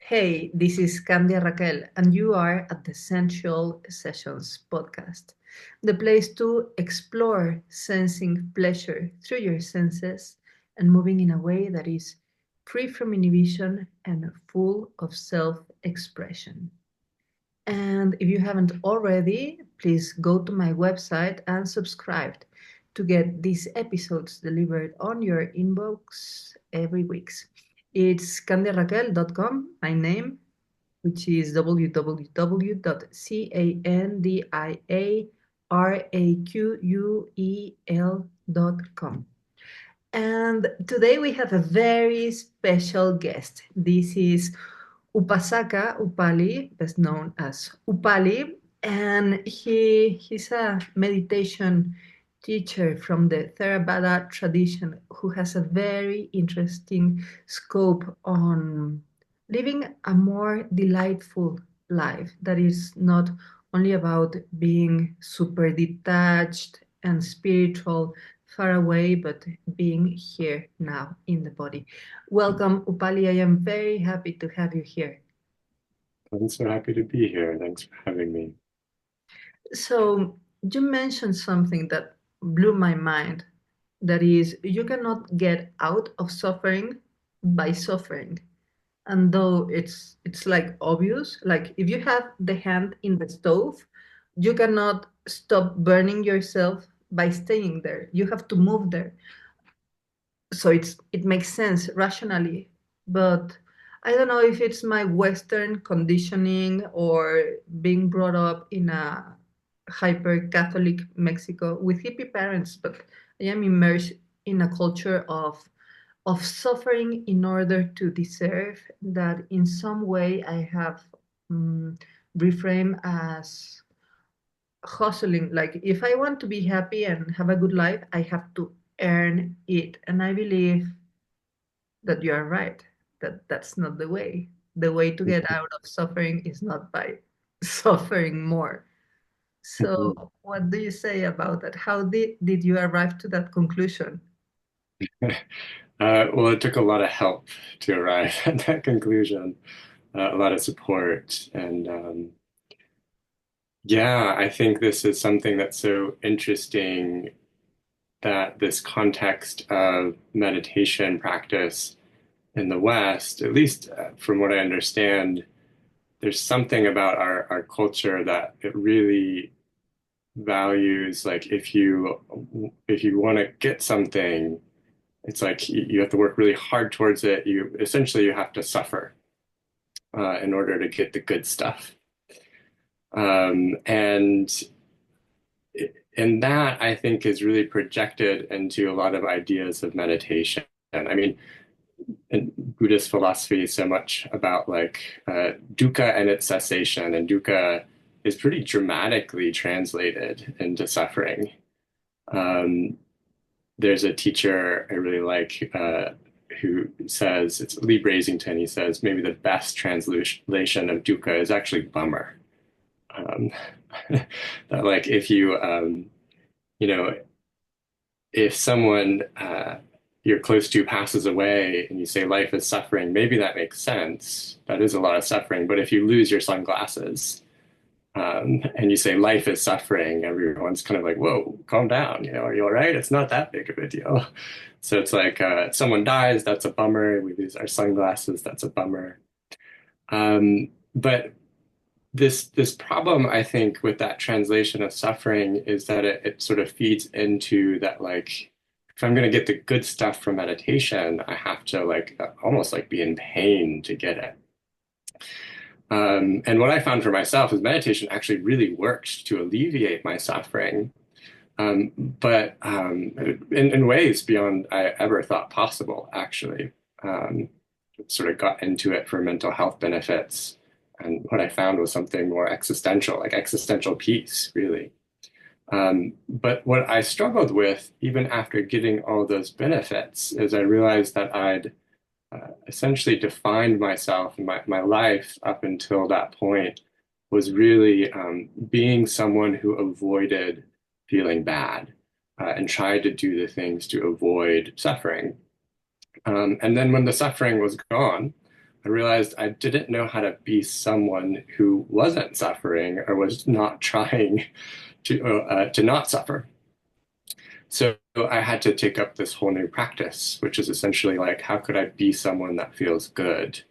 Hey, this is Candia Raquel, and you are at the Sensual Sessions Podcast, the place to explore sensing pleasure through your senses and moving in a way that is free from inhibition and full of self expression. And if you haven't already, please go to my website and subscribe to get these episodes delivered on your inbox every week. It's candiaraquel.com, my name, which is www.candiaraquel.com. And today we have a very special guest. This is Upasaka Upali, best known as Upali, and he's a meditation teacher from the Theravada tradition who has a very interesting scope on living a more delightful life that is not only about being super detached and spiritual far away, but being here now in the body. Welcome, Upali. I am very happy to have you here. I'm so happy to be here. Thanks for having me. So, you mentioned something that blew my mind. That is, you cannot get out of suffering by suffering. And though it's like obvious, like if you have the hand in the stove, you cannot stop burning yourself by staying there. You have to move there. So it makes sense rationally, but I don't know if it's my Western conditioning or being brought up in a hyper Catholic Mexico with hippie parents, but I am immersed in a culture of suffering in order to deserve that in some way I have reframed as hustling. Like if I want to be happy and have a good life, I have to earn it. And I believe that you are right, that that's not the way. The way to get out of suffering is not by suffering more. So what do you say about that? How did you arrive to that conclusion? Well, it took a lot of help to arrive at that conclusion, a lot of support. And yeah, I think this is something that's so interesting that this context of meditation practice in the West, at least from what I understand, there's something about our culture that it really values like if you want to get something, it's like you have to work really hard towards it. You essentially you have to suffer in order to get the good stuff. And that I think is really projected into a lot of ideas of meditation. And I mean, in Buddhist philosophy is so much about like dukkha and its cessation, and dukkha is pretty dramatically translated into suffering. Um, there's a teacher I really like who says, it's Lee Brasington, he says maybe the best translation of dukkha is actually bummer. Um, that like if you, you know, if someone you're close to passes away and you say life is suffering, maybe that makes sense. That is a lot of suffering. But if you lose your sunglasses, and you say life is suffering, everyone's kind of like, whoa, calm down. Are you all right? It's not that big of a deal. So it's like someone dies, that's a bummer. We lose our sunglasses, that's a bummer. But this problem, I think, with that translation of suffering is that it sort of feeds into that like if I'm going to get the good stuff from meditation, I have to like almost like be in pain to get it. And what I found for myself is meditation actually really worked to alleviate my suffering, but in ways beyond I ever thought possible, actually. Um, Sort of got into it for mental health benefits. And what I found was something more existential, like existential peace, really. But what I struggled with, even after getting all those benefits, is I realized that I'd essentially defined myself and my life up until that point was really being someone who avoided feeling bad and tried to do the things to avoid suffering. And then when the suffering was gone, I realized I didn't know how to be someone who wasn't suffering or was not trying to not suffer. So I had to take up this whole new practice, which is essentially like, how could I be someone that feels good?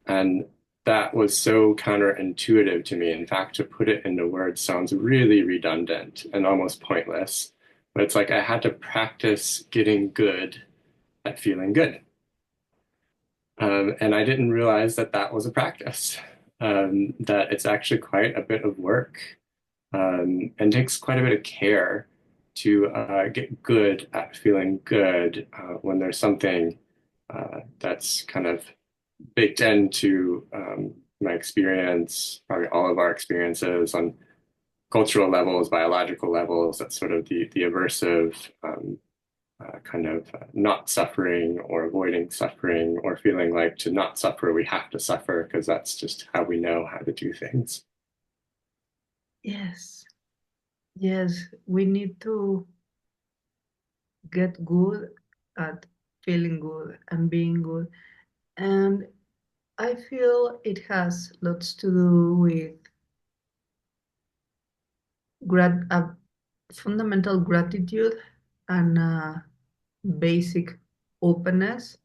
And that was so counterintuitive to me. In fact, to put it into words sounds really redundant and almost pointless. But it's like I had to practice getting good at feeling good. And I didn't realize that that was a practice, that it's actually quite a bit of work, and takes quite a bit of care to get good at feeling good when there's something that's kind of baked into my experience, probably all of our experiences on cultural levels, biological levels. That's sort of the aversive kind of not suffering or avoiding suffering or feeling like to not suffer, we have to suffer because that's just how we know how to do things. Yes, yes, we need to get good at feeling good and being good. And I feel it has lots to do with a fundamental gratitude and basic openness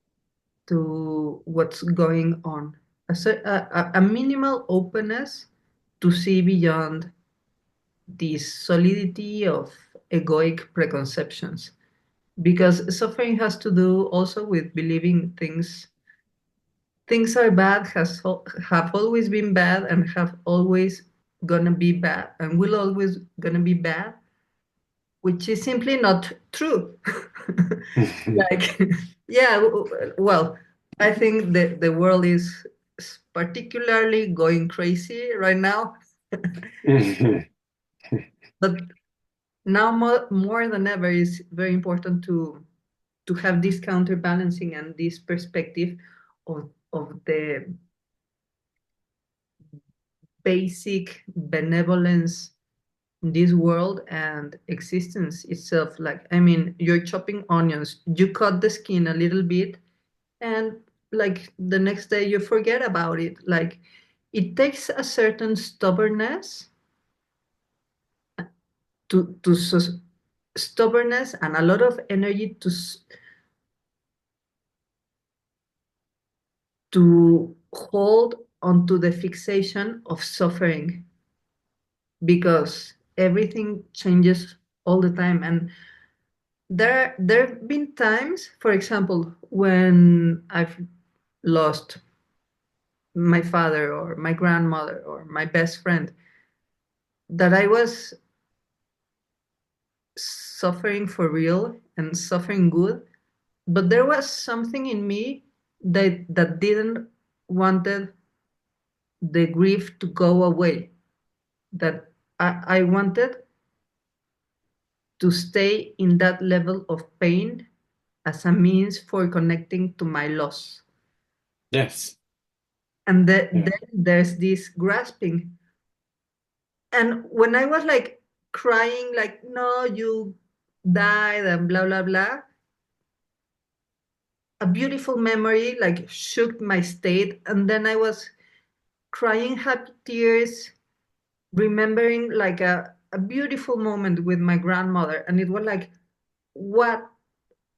to what's going on. A minimal openness to see beyond this solidity of egoic preconceptions. Because suffering has to do also with believing things are bad, have always been bad, and have always gonna be bad, and will always gonna be bad, which is simply not true. Like, yeah, well, I think the world is particularly going crazy right now, but now more than ever is very important to have this counterbalancing and this perspective of the basic benevolence in this world and existence itself. Like, I mean, you're chopping onions, you cut the skin a little bit, and like the next day you forget about it. Like, it takes a certain stubbornness to stubbornness and a lot of energy to hold onto the fixation of suffering, because everything changes all the time. And there have been times, for example, when I've lost my father or my grandmother or my best friend, that I was suffering for real and suffering good, but there was something in me that didn't wanted the grief to go away, that I wanted to stay in that level of pain as a means for connecting to my loss. Yes. And Yeah. then there's this grasping. And when I was like crying, like, no, you died and blah, blah, blah, a beautiful memory like shook my state. And then I was crying happy tears, remembering like a beautiful moment with my grandmother. And it was like, what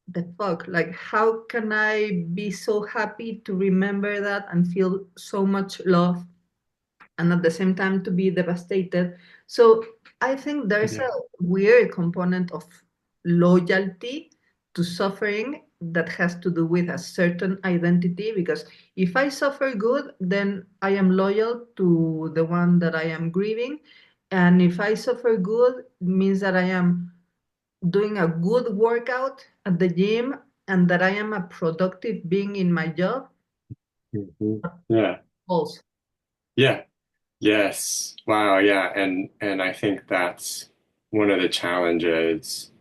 the fuck? Like, how can I be so happy to remember that and feel so much love and at the same time to be devastated? So I think there's a Yeah. weird component of loyalty to suffering that has to do with a certain identity, because if I suffer good, then I am loyal to the one that I am grieving. And if I suffer good, it means that I am doing a good workout at the gym and that I am a productive being in my job. Yeah. Also, Yeah. Yes. Wow. Yeah. And I think that's one of the challenges.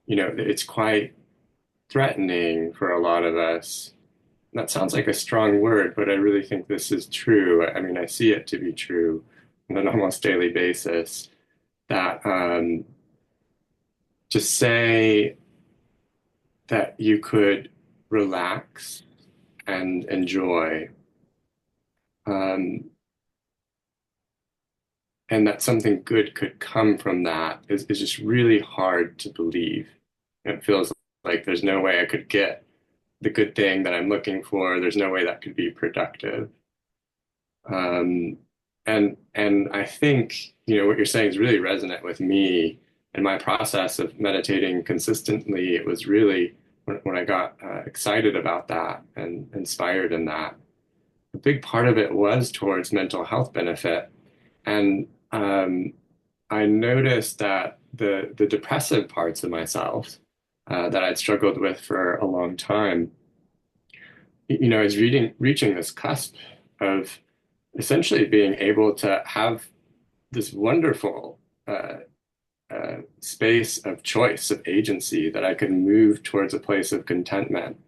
It's quite threatening for a lot of us. That sounds like a strong word, but I really think this is true. I mean, I see it to be true on an almost daily basis that to say that you could relax and enjoy um, and that something good could come from that is just really hard to believe. It feels like there's no way I could get the good thing that I'm looking for. There's no way that could be productive. Um, and I think, what you're saying is really resonant with me in my process of meditating consistently. It was really when I got excited about that and inspired in that. A big part of it was towards mental health benefit. And I noticed that the depressive parts of myself that I'd struggled with for a long time, is reaching this cusp of essentially being able to have this wonderful space of choice, of agency, that I could move towards a place of contentment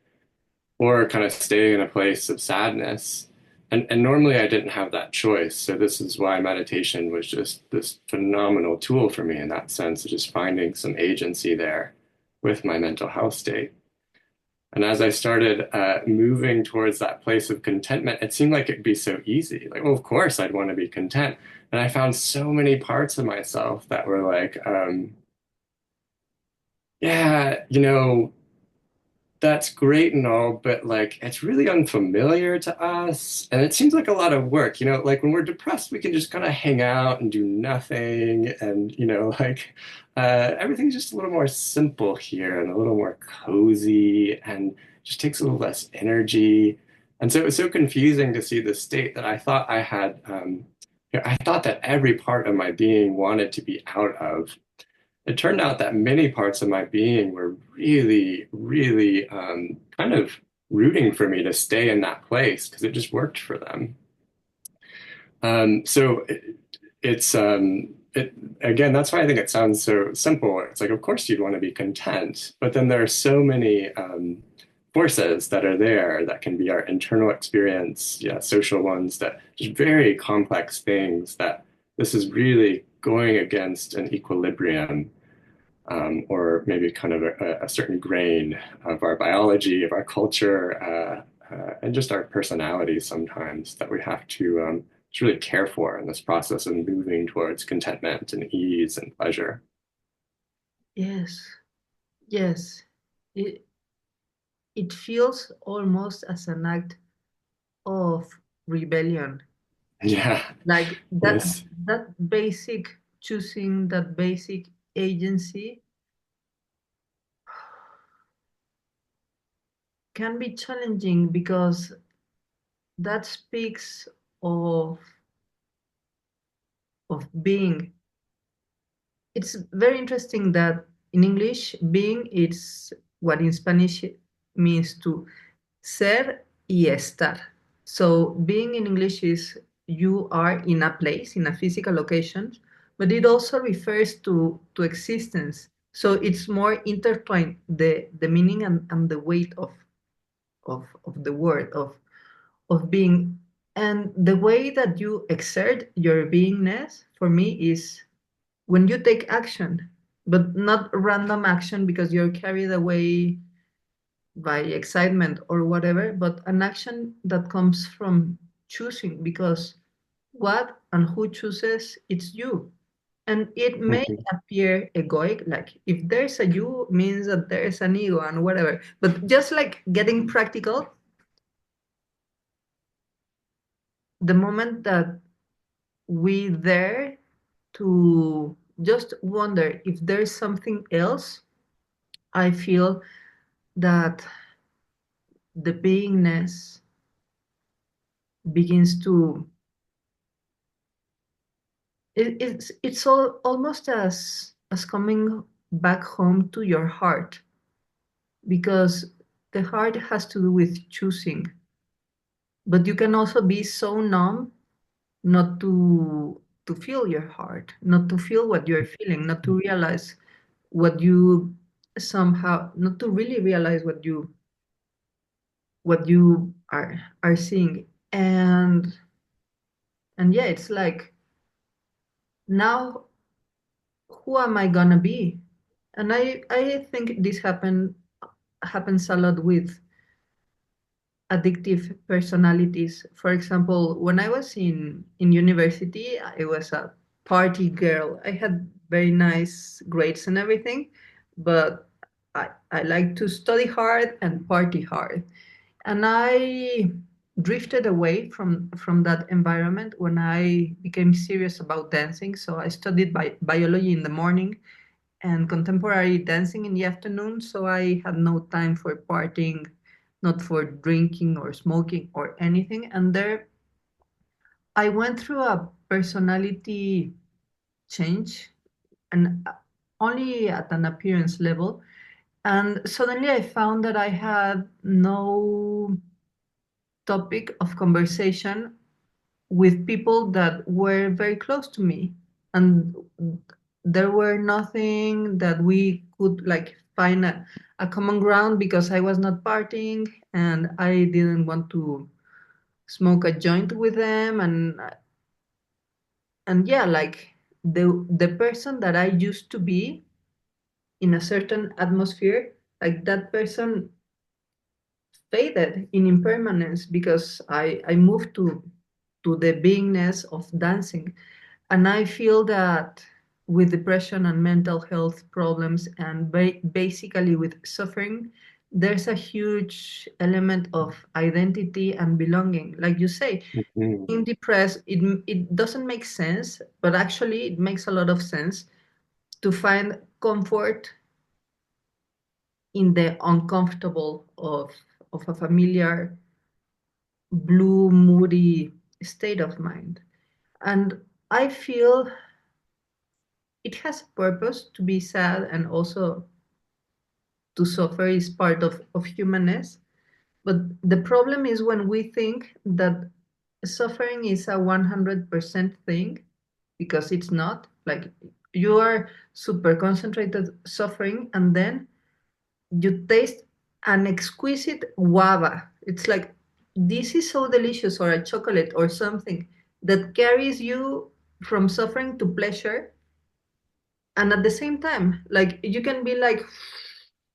or kind of stay in a place of sadness. And normally I didn't have that choice. So this is why meditation was just this phenomenal tool for me in that sense, of just finding some agency there with my mental health state. And as I started moving towards that place of contentment, it seemed like it'd be so easy. Like, well, of course I'd want to be content. And I found so many parts of myself that were like, yeah, that's great and all, but like it's really unfamiliar to us. And it seems like a lot of work. Like when we're depressed, we can just kind of hang out and do nothing. And, like everything's just a little more simple here and a little more cozy and just takes a little less energy. And so it was so confusing to see the state that I thought I had. I thought that every part of my being wanted to be out of. It turned out that many parts of my being were really, really kind of rooting for me to stay in that place because it just worked for them. So it's again, that's why I think it sounds so simple. It's like, of course, you'd want to be content, but then there are so many forces that are there that can be our internal experience, yeah, social ones, that just very complex things that this is really going against an equilibrium or maybe kind of a certain grain of our biology, of our culture, and just our personalities sometimes that we have to just really care for in this process of moving towards contentment and ease and pleasure. Yes, yes. It, it feels almost as an act of rebellion. Yeah, Like this, that basic choosing, that basic agency can be challenging because that speaks of being. It's very interesting that in English, being is what in Spanish means to ser y estar. So being in English is you are in a place, in a physical location, but it also refers to existence. So it's more intertwined, the meaning and the weight of the word of being. And the way that you exert your beingness for me is when you take action, but not random action because you're carried away by excitement or whatever, but an action that comes from choosing because what and who chooses, it's you. And it may appear egoic, like if there's a you means that there's an ego and whatever. But just like getting practical, the moment that we dare to just wonder if there's something else, I feel that the beingness begins to it's all almost as coming back home to your heart because the heart has to do with choosing, but you can also be so numb not to feel your heart, not to feel what you're feeling, not to realize what you somehow not to really realize what you are seeing. And yeah, it's like now who am I gonna be? And I think this happens a lot with addictive personalities. For example, when I was in university, I was a party girl. I had very nice grades and everything, but I like to study hard and party hard. And I drifted away from that environment when I became serious about dancing. So I studied biology in the morning and contemporary dancing in the afternoon. So I had no time for partying, not for drinking or smoking or anything. And there I went through a personality change and only at an appearance level. And suddenly I found that I had no topic of conversation with people that were very close to me. And there were nothing that we could like find a common ground because I was not partying and I didn't want to smoke a joint with them. And yeah, like the person that I used to be in a certain atmosphere, like that person faded in impermanence because I moved to the beingness of dancing. And I feel that with depression and mental health problems and basically with suffering, there's a huge element of identity and belonging. Like you say, Mhm. being depressed, it doesn't make sense, but actually it makes a lot of sense to find comfort in the uncomfortable of a familiar blue, moody state of mind. And I feel it has a purpose to be sad and also to suffer is part of humanness. But the problem is when we think that suffering is a 100% thing, because it's not. Like you are super concentrated suffering, and then you taste an exquisite guava. It's like, this is so delicious, or a chocolate or something that carries you from suffering to pleasure. And at the same time, like you can be like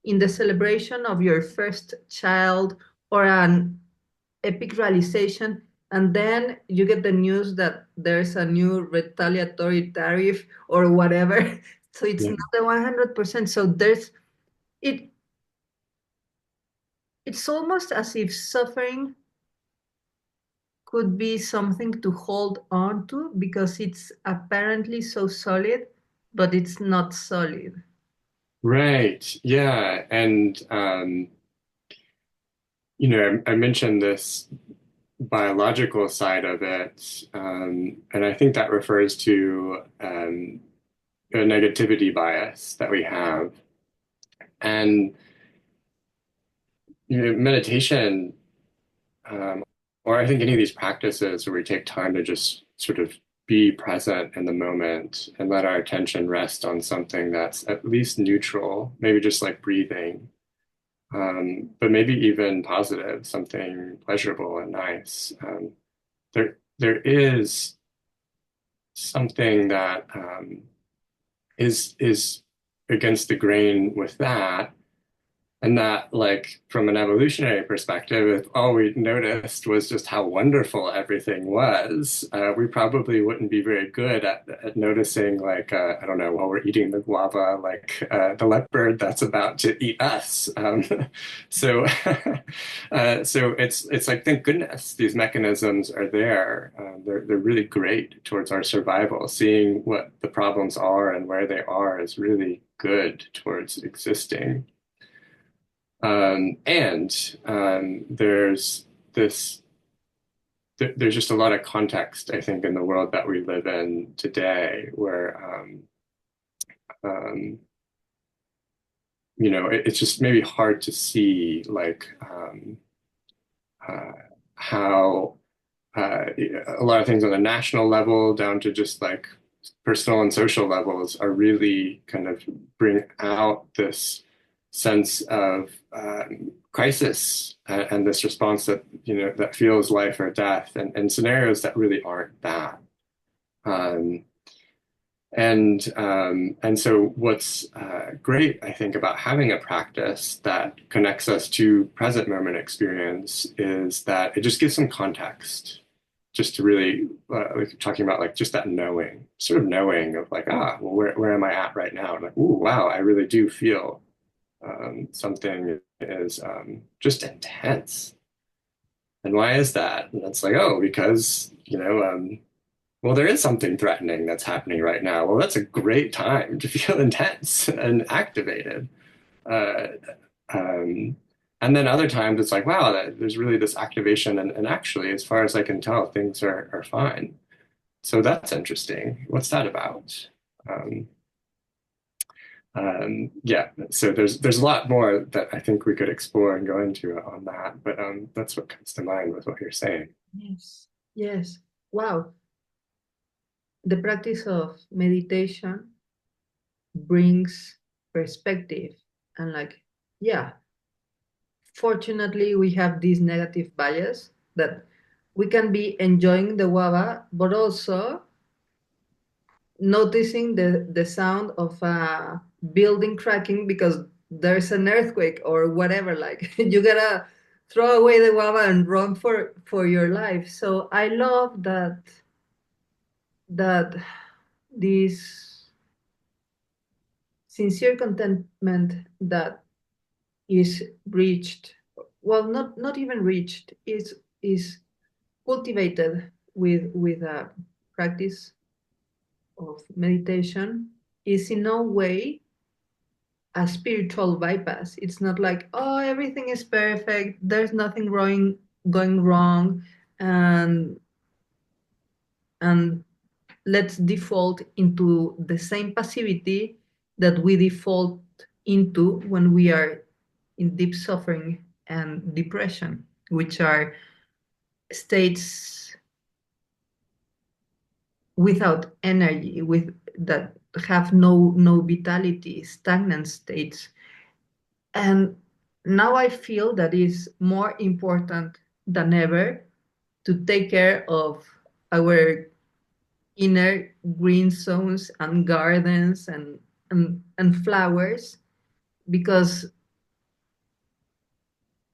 in the celebration of your first child or an epic realization, and then you get the news that there's a new retaliatory tariff or whatever. So it's Yeah. not a 100%. So it it's almost as if suffering could be something to hold on to because it's apparently so solid, but it's not solid. Right. Yeah. And I mentioned this biological side of it, and I think that refers to a negativity bias that we have. And meditation, um, or I think any of these practices where we take time to just sort of be present in the moment and let our attention rest on something that's at least neutral, maybe just like breathing, but maybe even positive, something pleasurable and nice. There is something that is against the grain with that. And that, like, from an evolutionary perspective, if all we noticed was just how wonderful everything was, we probably wouldn't be very good at noticing, like, I don't know, while we're eating the guava, like the leopard that's about to eat us. So, so it's like, thank goodness these mechanisms are there. They're really great towards our survival. Seeing what the problems are and where they are is really good towards existing. And there's this, there's just a lot of context, I think, in the world that we live in today, where um, it's just maybe hard to see like uh, how a lot of things on the national level down to just like personal and social levels are really kind of bring out this sense of crisis and this response that that feels life or death and scenarios that really aren't that. Um, And so what's great, I think, about having a practice that connects us to present moment experience is that it just gives some context, just to really like talking about like just that knowing, sort of knowing of like, well, where am I at right now? And like, ooh, wow, I really do feel something is just intense. And why is that? And it's like, oh, because, well, there is something threatening that's happening right now. Well, that's a great time to feel intense and activated. Uh, um, and then other times it's like, wow, there's really this activation. And actually, as far as I can tell, things are fine. So that's interesting. What's that about? Um, yeah, so there's a lot more that I think we could explore and go into on that, but that's what comes to mind with what you're saying. Yes. Yes. Wow. The practice of meditation brings perspective and like, yeah, fortunately we have this negative bias that we can be enjoying the wava, but also noticing the sound of a building cracking because there's an earthquake or whatever. Like you gotta throw away the wava and run for your life. So I love that this sincere contentment that is reached, well, not even reached, is cultivated with a practice of meditation, is in no way a spiritual bypass. It's not like, oh, everything is perfect, there's nothing going wrong, and and let's default into the same passivity that we default into when we are in deep suffering and depression, which are states without energy, with that have no vitality, stagnant states. And now I feel that is more important than ever to take care of our inner green zones and gardens and flowers, because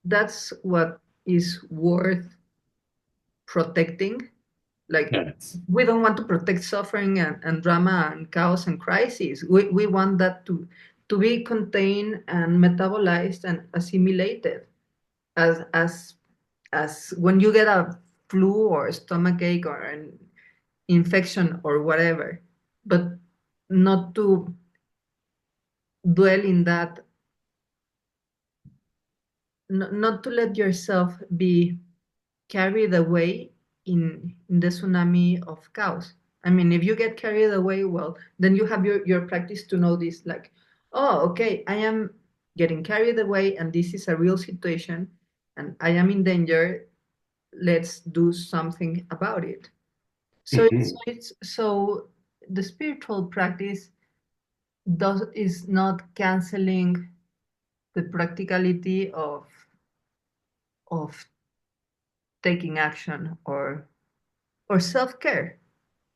that's what is worth protecting. Like Yes. we don't want to protect suffering and drama and chaos and crisis. We want that to be contained and metabolized and assimilated as as when you get a flu or stomach ache or an infection or whatever, but not to dwell in that, not to let yourself be carried away in the tsunami of chaos. I mean, if you get carried away, well, then you have your practice to know this, like, oh, okay, I am getting carried away and this is a real situation and I am in danger. Let's do something about it. So Hmm. so the spiritual practice does is not canceling the practicality of taking action or self-care.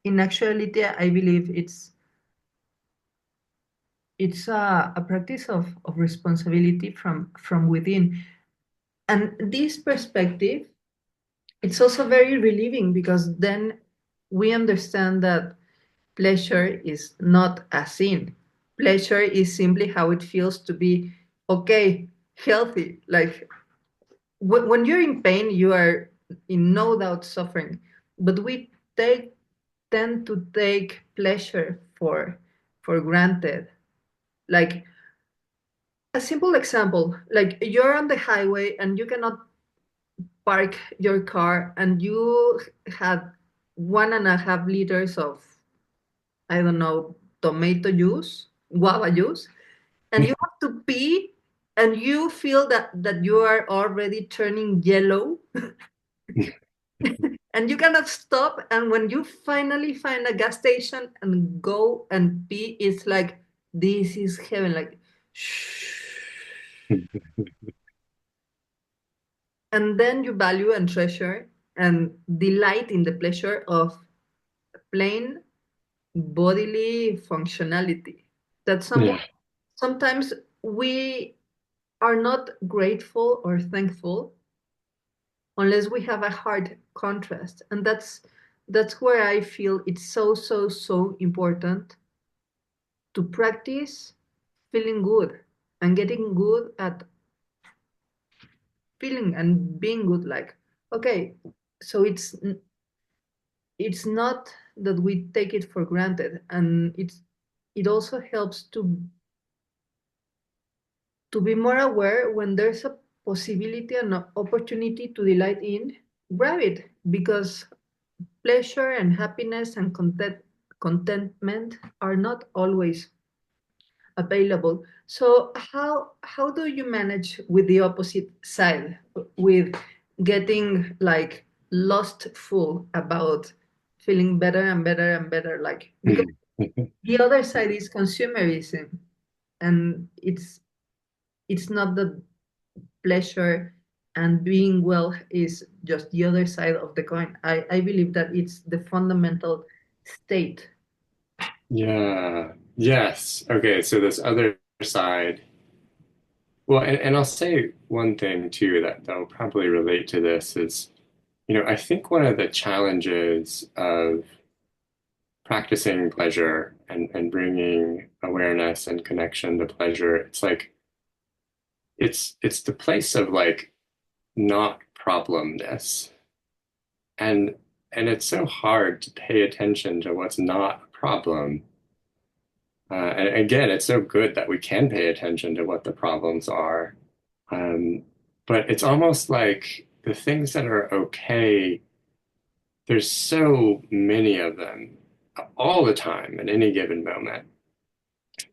In actuality, I believe it's a practice of responsibility from within. And this perspective, it's also very relieving because then we understand that pleasure is not a sin. Pleasure is simply how it feels to be okay, healthy. Like when you're in pain, you are in no doubt suffering. But we take tend to take pleasure for granted. Like a simple example, like you're on the highway and you cannot park your car and you had 1.5 liters of, I don't know, tomato juice, guava juice, and you have to pee and you feel that you are already turning yellow and you cannot stop. And when you finally find a gas station and go and pee, it's like, this is heaven. Like, shh. And then you value and treasure and delight in the pleasure of plain bodily functionality. That Yeah. sometimes we are not grateful or thankful unless we have a hard contrast. And that's where I feel it's so important to practice feeling good and getting good at feeling and being good. Like, okay, so it's not that we take it for granted, and it also helps to be more aware when there's a possibility and an opportunity to delight in, grab it, because pleasure and happiness and contentment are not always available. So how do you manage with the opposite side, with getting like lustful about feeling better and better and better, like, because Mhm. the other side is consumerism, and it's not that pleasure and being well is just the other side of the coin. I believe that it's the fundamental state. Yeah. Yes. Okay. So this other side. Well, and I'll say one thing too that will probably relate to this is, I think one of the challenges of practicing pleasure and bringing awareness and connection to pleasure, it's like it's the place of like not problemness. And it's so hard to pay attention to what's not a problem. And again, it's so good that we can pay attention to what the problems are. Um, but it's almost like the things that are okay, there's so many of them all the time at any given moment.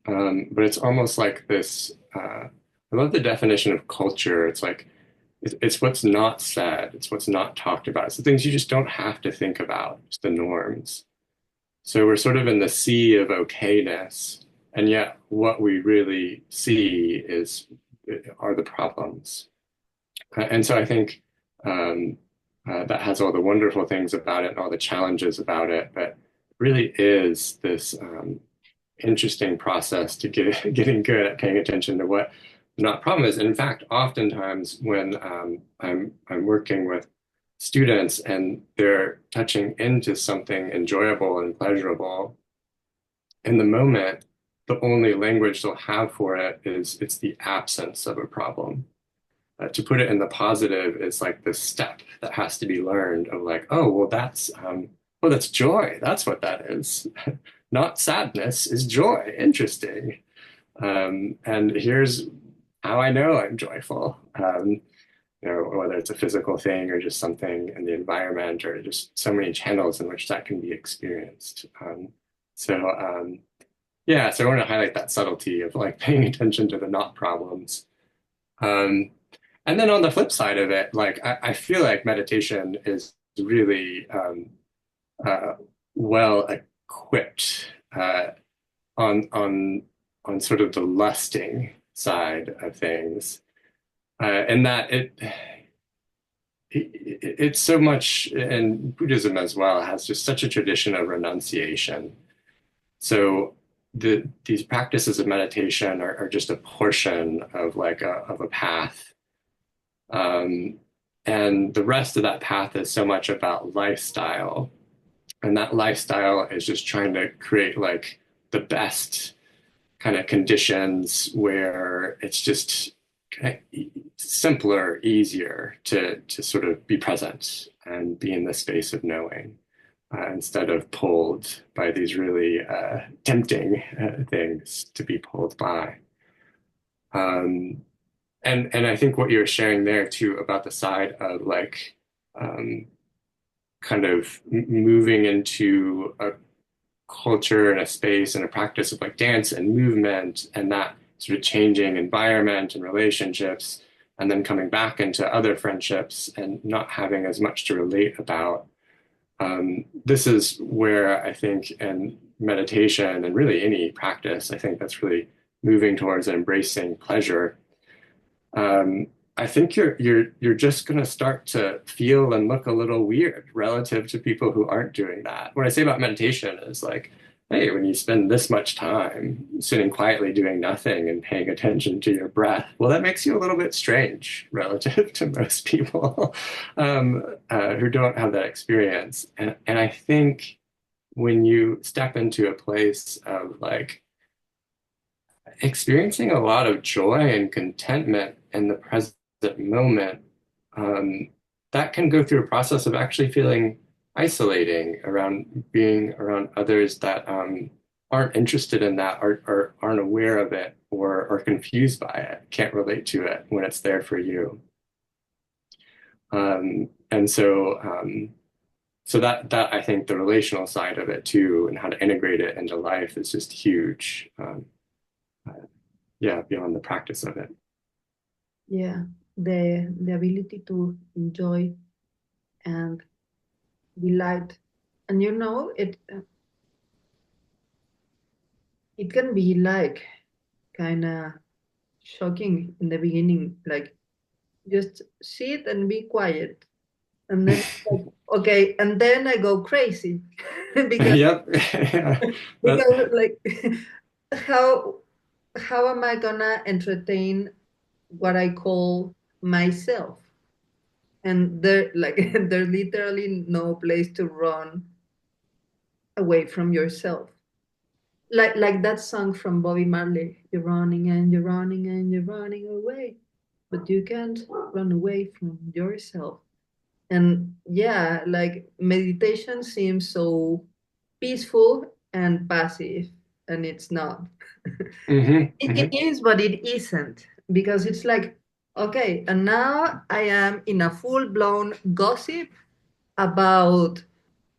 But it's almost like this. I love the definition of culture. It's like it's what's not said, it's what's not talked about. It's the things you just don't have to think about, it's the norms. So we're sort of in the sea of okayness, and yet what we really see are the problems. And so I think that has all the wonderful things about it and all the challenges about it, but really is this interesting process to getting good at paying attention to what not problem is. And in fact, oftentimes when I'm working with students and they're touching into something enjoyable and pleasurable, in the moment, the only language they'll have for it is it's the absence of a problem. To put it in the positive is like the step that has to be learned of like, oh, well, that's joy. That's what that is. Not sadness is joy. Interesting. And here's how I know I'm joyful. Whether it's a physical thing or just something in the environment or just so many channels in which that can be experienced. So yeah, so I want to highlight that subtlety of like paying attention to the not problems. Um, and then on the flip side of it, like I feel like meditation is really uh, well equipped on on on sort of the lusting side of things, and that it's so much, and Buddhism as well has just such a tradition of renunciation. So these practices of meditation are just a portion of like a path. Um, and the rest of that path is so much about lifestyle. And that lifestyle is just trying to create like the best kind of conditions where it's just kind of simpler, easier to sort of be present and be in the space of knowing. Instead of pulled by these really tempting things to be pulled by. Um, and I think what you're sharing there too about the side of like um, kind of moving into a culture and a space and a practice of like dance and movement and that sort of changing environment and relationships, and then coming back into other friendships and not having as much to relate about. This is where I think in meditation and really any practice, I think that's really moving towards embracing pleasure. um, I think you're just going to start to feel and look a little weird relative to people who aren't doing that. What I say about meditation is like hey, when you spend this much time sitting quietly doing nothing and paying attention to your breath, well, that makes you a little bit strange relative to most people who don't have that experience. And I think when you step into a place of like experiencing a lot of joy and contentment in the present moment, um, that can go through a process of actually feeling isolating around being around others that aren't interested in that or aren't aware of it or are confused by it, can't relate to it when it's there for you. And so that I think the relational side of it too, and how to integrate it into life is just huge. Uh, yeah, beyond the practice of it. Yeah, the ability to enjoy and delight. And it can be like kind of shocking in the beginning, like just sit and be quiet. And then like, okay, and then I go crazy because Yep. That, because like how how am I gonna entertain what I call myself? And there like there's literally no place to run away from yourself. Like that song from Bobby Marley, you're running and you're running and you're running away, but you can't run away from yourself. And yeah, like meditation seems so peaceful and passive, and it's not. It hmm is, but it isn't, because it's like, okay, and now I am in a full-blown gossip about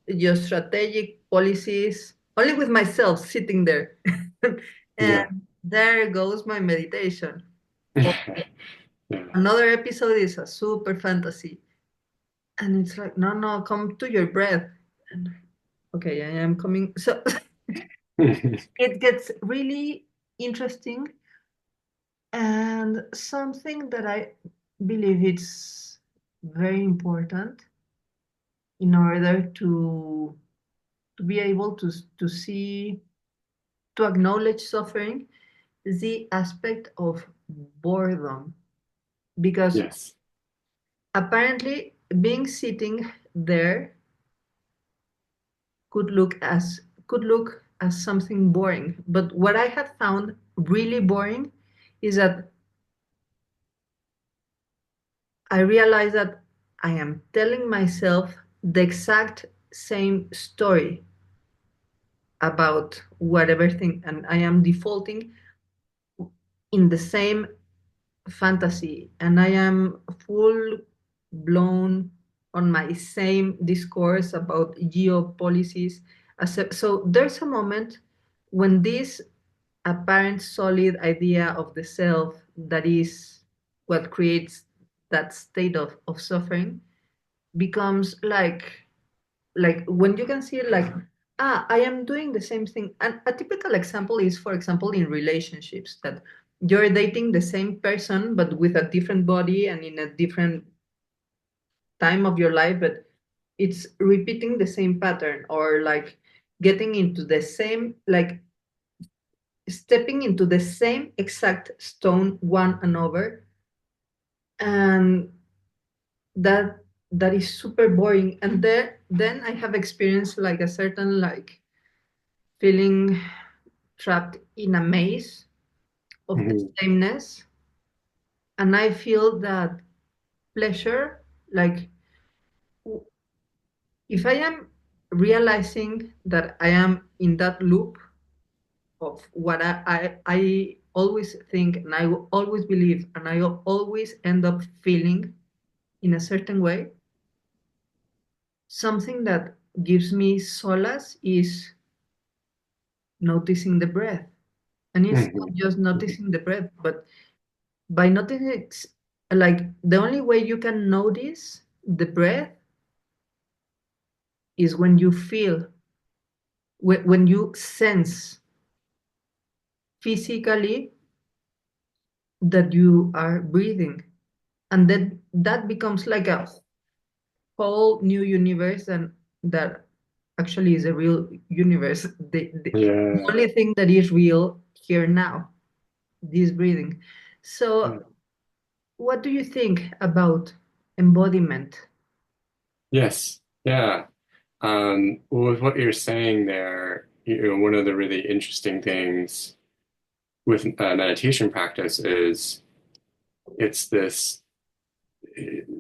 your strategic policies, only with myself sitting there. And Yeah. there goes my meditation. Or another episode is a super fantasy. And it's like, no, no, come to your breath. And okay, I am coming. So Yeah. it gets really interesting, and something that I believe it's very important in order to be able to see, to acknowledge suffering, is the aspect of boredom. Because Yes. apparently being sitting there could look as something boring. But what I have found really boring is that I realize that I am telling myself the exact same story about whatever thing, and I am defaulting in the same fantasy, and I am full blown on my same discourse about geopolicies. So there's a moment when this apparent solid idea of the self, that is what creates that state of suffering, becomes like when you can see it like, I am doing the same thing. And a typical example is, for example, in relationships, that you're dating the same person but with a different body and in a different time of your life, but it's repeating the same pattern, or like getting into the same, like stepping into the same exact stone one and over. And that is super boring. And then I have experienced like a certain like feeling trapped in a maze of the Mhm. sameness. And I feel that pleasure, like if I am realizing that I am in that loop of what I always think and I always believe and I always end up feeling in a certain way, something that gives me solace is noticing the breath. And it's not Mhm. just Mhm. noticing the breath, but by noticing it, like the only way you can notice the breath is when you feel, when you sense physically that you are breathing. And then that becomes like a whole new universe, and that actually is a real universe. The Yeah. only thing that is real here now, this breathing. Yeah. So, what do you think about embodiment? Yes. Yeah. Well, with what you're saying there, one of the really interesting things with meditation practice is it's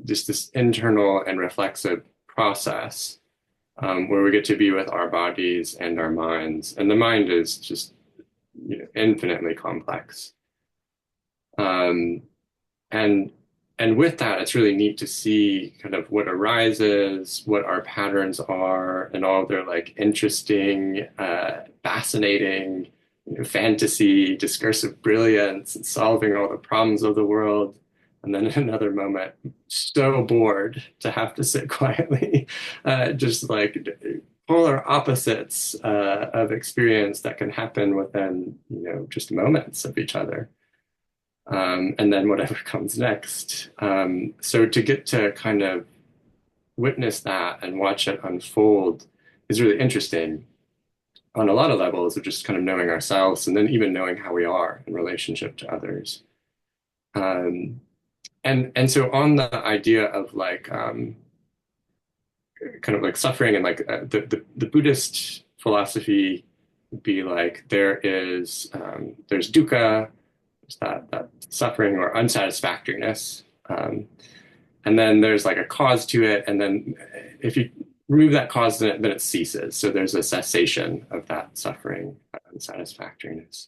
just this internal and reflexive process where we get to be with our bodies and our minds, and the mind is just infinitely complex. Um, and and with that, it's really neat to see kind of what arises, what our patterns are, and all their like interesting, fascinating, fantasy, discursive brilliance, and solving all the problems of the world. And then in another moment, so bored to have to sit quietly, just like polar opposites of experience that can happen within, just moments of each other, and then whatever comes next. So to get to kind of witness that and watch it unfold is really interesting on a lot of levels of just kind of knowing ourselves and then even knowing how we are in relationship to others. Um, and so on the idea of like kind of like suffering and like the Buddhist philosophy would be like there's dukkha, that suffering or unsatisfactoriness. And then there's like a cause to it. And then if you remove that cause, then it ceases. So there's a cessation of that suffering, that unsatisfactoriness.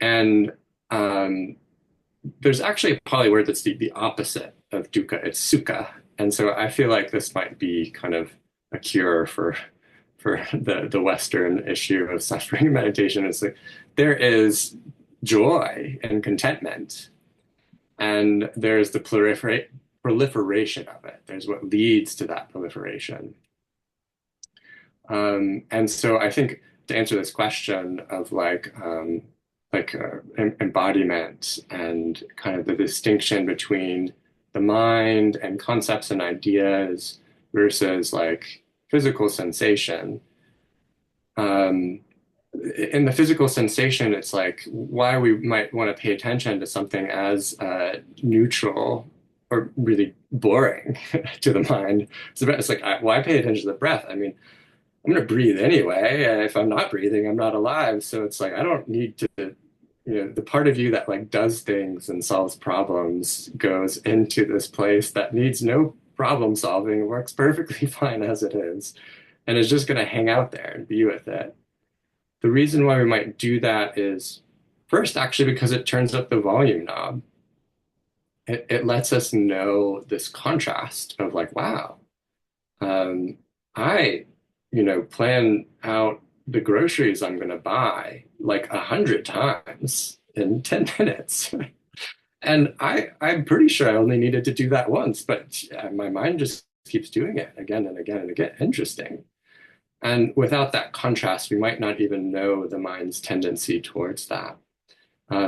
And um, there's actually a Pali word that's the opposite of dukkha. It's sukha. And so I feel like this might be kind of a cure for the Western issue of suffering meditation. It's like there is joy and contentment, and there's the proliferation of it. There's what leads to that proliferation. And so I think to answer this question of embodiment and kind of the distinction between the mind and concepts and ideas versus like physical sensation. Um, in the physical sensation, it's like why we might want to pay attention to something as neutral or really boring to the mind. It's like, why pay attention to the breath? I mean, I'm going to breathe anyway. And if I'm not breathing, I'm not alive. So it's like, I don't need to, the part of you that like does things and solves problems goes into this place that needs no problem solving, works perfectly fine as it is, and is just going to hang out there and be with it. The reason why we might do that is first, actually, because it turns up the volume knob. It lets us know this contrast of like, wow, um, I, plan out the groceries I'm going to buy like 100 times in 10 minutes. And I'm pretty sure I only needed to do that once, but my mind just keeps doing it again and again and again. Interesting. And without that contrast, we might not even know the mind's tendency towards that.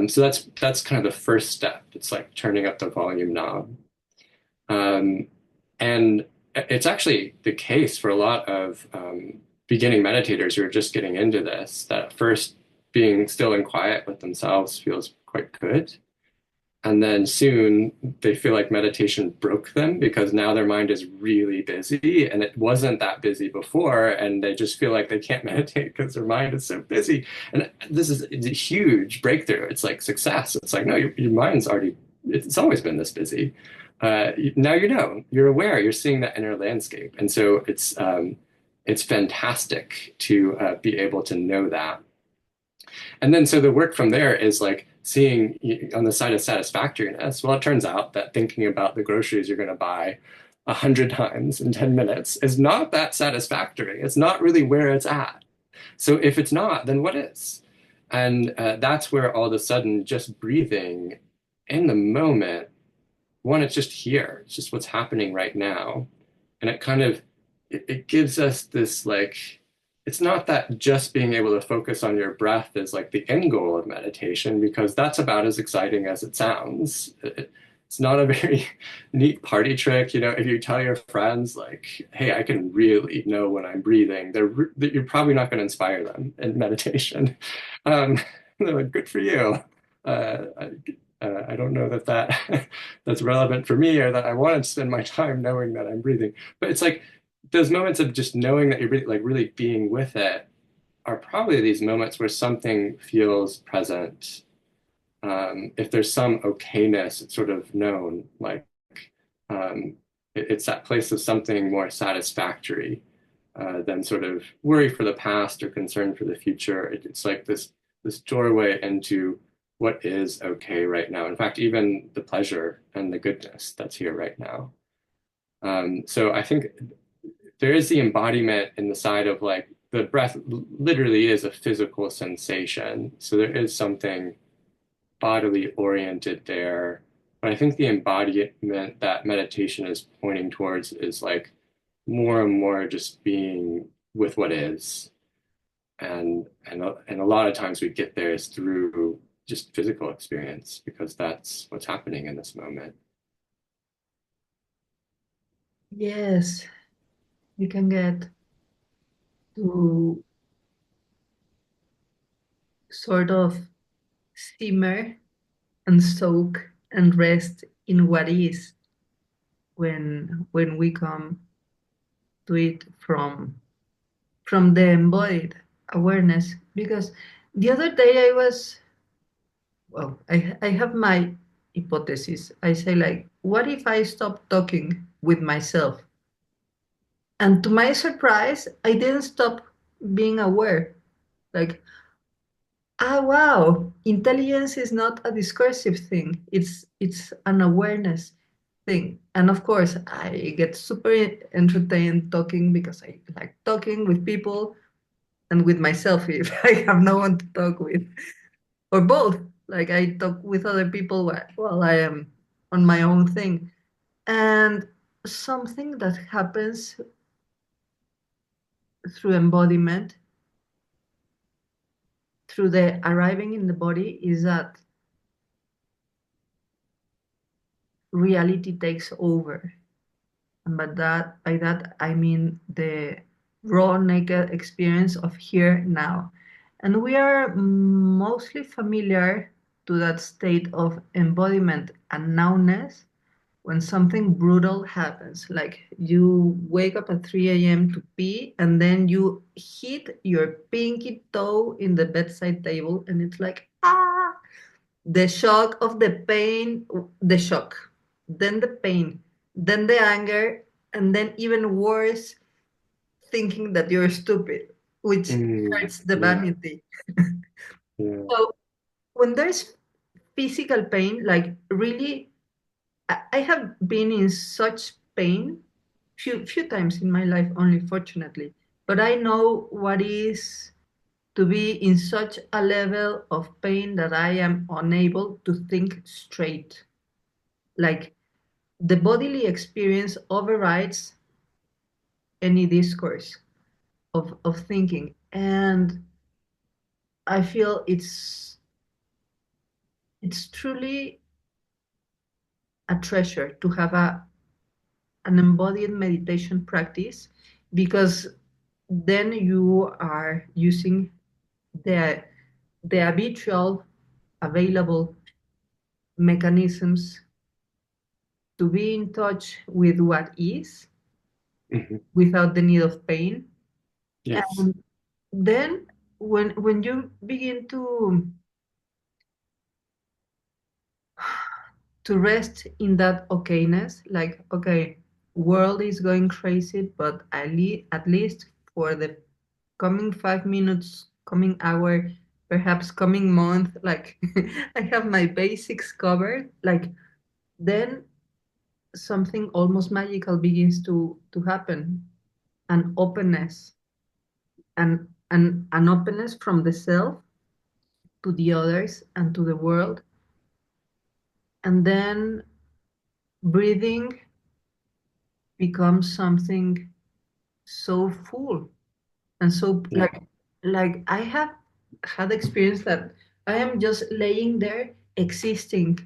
So that's kind of the first step. It's like turning up the volume knob. Um, and it's actually the case for a lot of beginning meditators who are just getting into this, that at first being still and quiet with themselves feels quite good. And then soon they feel like meditation broke them because now their mind is really busy and it wasn't that busy before. And they just feel like they can't meditate because their mind is so busy. And it's a huge breakthrough. It's like success. It's like, no, your mind's it's always been this busy. Now you're aware, you're seeing that inner landscape. And so it's fantastic to be able to know that. And then so the work from there is like seeing on the side of satisfactoriness. Well, it turns out that thinking about the groceries you're going to buy 100 times in 10 minutes is not that satisfactory. It's not really where it's at. So if it's not, then what is? And that's where all of a sudden just breathing in the moment, one, it's just here. It's just what's happening right now. And it kind of, it gives us this like, it's not that just being able to focus on your breath is like the end goal of meditation, because that's about as exciting as it sounds. it's not a very neat party trick. You know, if you tell your friends like, "Hey, I can really know when I'm breathing," you're probably not going to inspire them in meditation. Um, they're like, "Good for you." I, I don't know that that's relevant for me, or that I want to spend my time knowing that I'm breathing. But it's like those moments of just knowing that you're breathing, like really being with it, are probably these moments where something feels present. If there's some okayness, it's sort of known, like um, it's that place of something more satisfactory than sort of worry for the past or concern for the future. It's like this doorway into what is okay right now. In fact, even the pleasure and the goodness that's here right now. So I think there is the embodiment in the side of like the breath literally is a physical sensation. So there is something bodily oriented there. But I think the embodiment that meditation is pointing towards is like more and more just being with what is. And a lot of times we get there is through just physical experience because that's what's happening in this moment. Yes, you can get to sort of simmer and soak and rest in what is when we come to it from the embodied awareness. Because the other day I was, well, I have my hypothesis. I say like, what if I stop talking with myself? And to my surprise, I didn't stop being aware. Like, ah, wow, intelligence is not a discursive thing. It's an awareness thing. And of course, I get super entertained talking because I like talking with people and with myself if I have no one to talk with, or both. Like I talk with other people while I am on my own thing. And something that happens through embodiment, through the arriving in the body, is that reality takes over. And by that I mean the raw naked experience of here now. And we are mostly familiar to that state of embodiment and nowness when something brutal happens, like you wake up at 3 a.m. to pee, and then you hit your pinky toe in the bedside table, and it's like, ah, the shock of the pain, the shock, then the pain, then the anger, and then even worse, thinking that you're stupid, which hurts the Yeah, vanity. yeah. So when there's physical pain, like really, I have been in such pain few times in my life only, fortunately. But I know what is to be in such a level of pain that I am unable to think straight. Like the bodily experience overrides any discourse of thinking. And I feel it's truly a treasure to have an embodied meditation practice, because then you are using the the habitual available mechanisms to be in touch with what is Mhm. without the need of pain. Yes. And then when you begin to rest in that okayness, like, okay, world is going crazy, but at least for the coming 5 minutes, coming hour, perhaps coming month, like I have my basics covered, like then something almost magical begins to happen. An openness, an openness from the self to the others and to the world. And then breathing becomes something so full and so Yeah. like I have had experience that I am just laying there existing,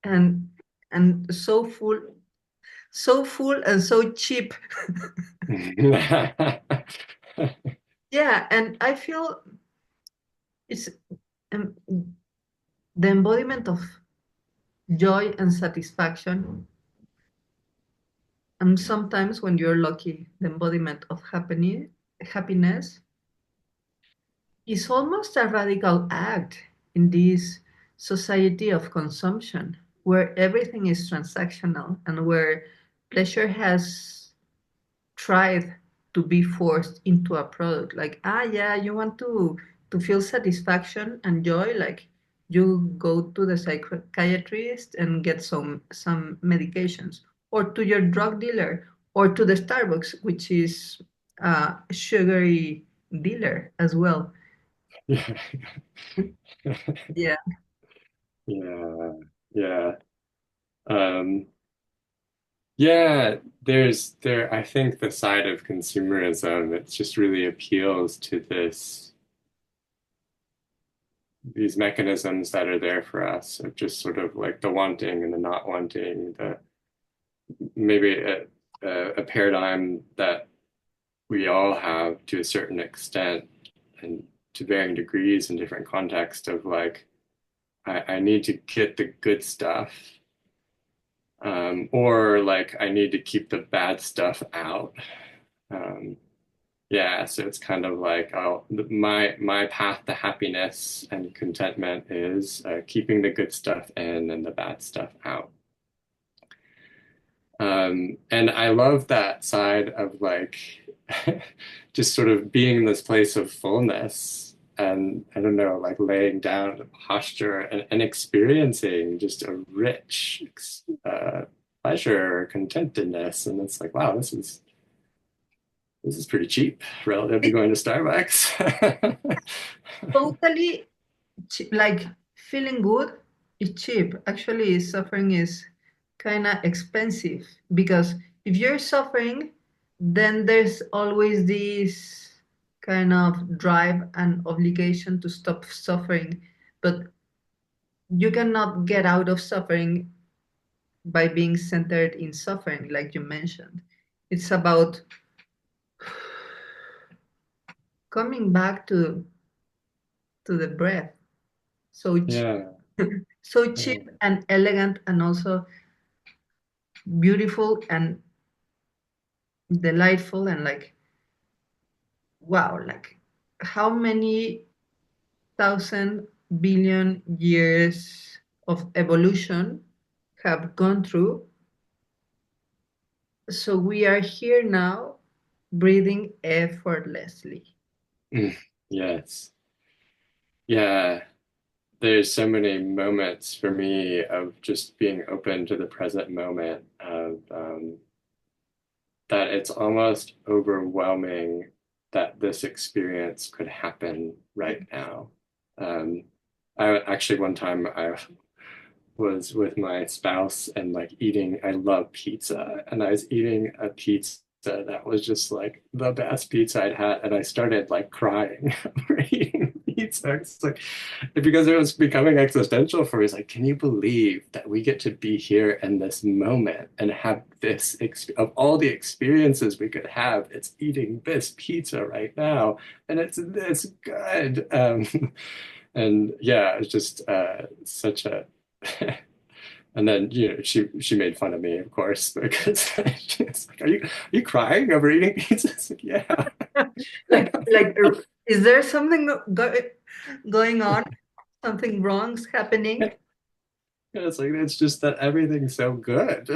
and and so full and so cheap. Yeah, and I feel it's um, the embodiment of joy and satisfaction, and sometimes when you're lucky, the embodiment of happiness is almost a radical act in this society of consumption where everything is transactional and where pleasure has tried to be forced into a product. Like, yeah, you want to feel satisfaction and joy, like you go to the psychiatrist and get some medications, or to your drug dealer, or to the Starbucks, which is a sugary dealer as well. Yeah. Yeah. Yeah. Yeah. Um, yeah, I think the side of consumerism, it just really appeals to these mechanisms that are there for us of just sort of like the wanting and the not wanting, the maybe a paradigm that we all have to a certain extent and to varying degrees in different contexts of like, I need to get the good stuff, or like I need to keep the bad stuff out. Um, yeah, so it's kind of like, oh, my path to happiness and contentment is keeping the good stuff in and the bad stuff out. And I love that side of like just sort of being in this place of fullness and I don't know, like laying down a posture and experiencing just a rich pleasure, contentedness. And it's like, wow, this is pretty cheap relative to It's going to Starbucks. totally like feeling good is cheap. Actually, suffering is kind of expensive because if you're suffering, then there's always this kind of drive and obligation to stop suffering. But you cannot get out of suffering by being centered in suffering, like you mentioned. It's about coming back to the breath. So Yeah, so yeah, cheap and elegant and also beautiful and delightful and like wow, like how many thousand billion years of evolution have gone through, so we are here now breathing effortlessly. mm, yes, yeah. There's so many moments for me of just being open to the present moment of that it's almost overwhelming that this experience could happen right now. Um, I actually one time I was with my spouse and like eating, I love pizza, and I was eating a pizza that was just like the best pizza I'd had, and I started like crying over eating pizza. It's like because it was becoming existential for me. It's like, can you believe that we get to be here in this moment and have this of all the experiences we could have, it's eating this pizza right now, and it's this good. And yeah, it's just such a and then she made fun of me, of course, because she's like, "Are you crying over eating pizza?" It's like, yeah. like is there something going on, something wrong's happening? It's like it's just that everything's so good.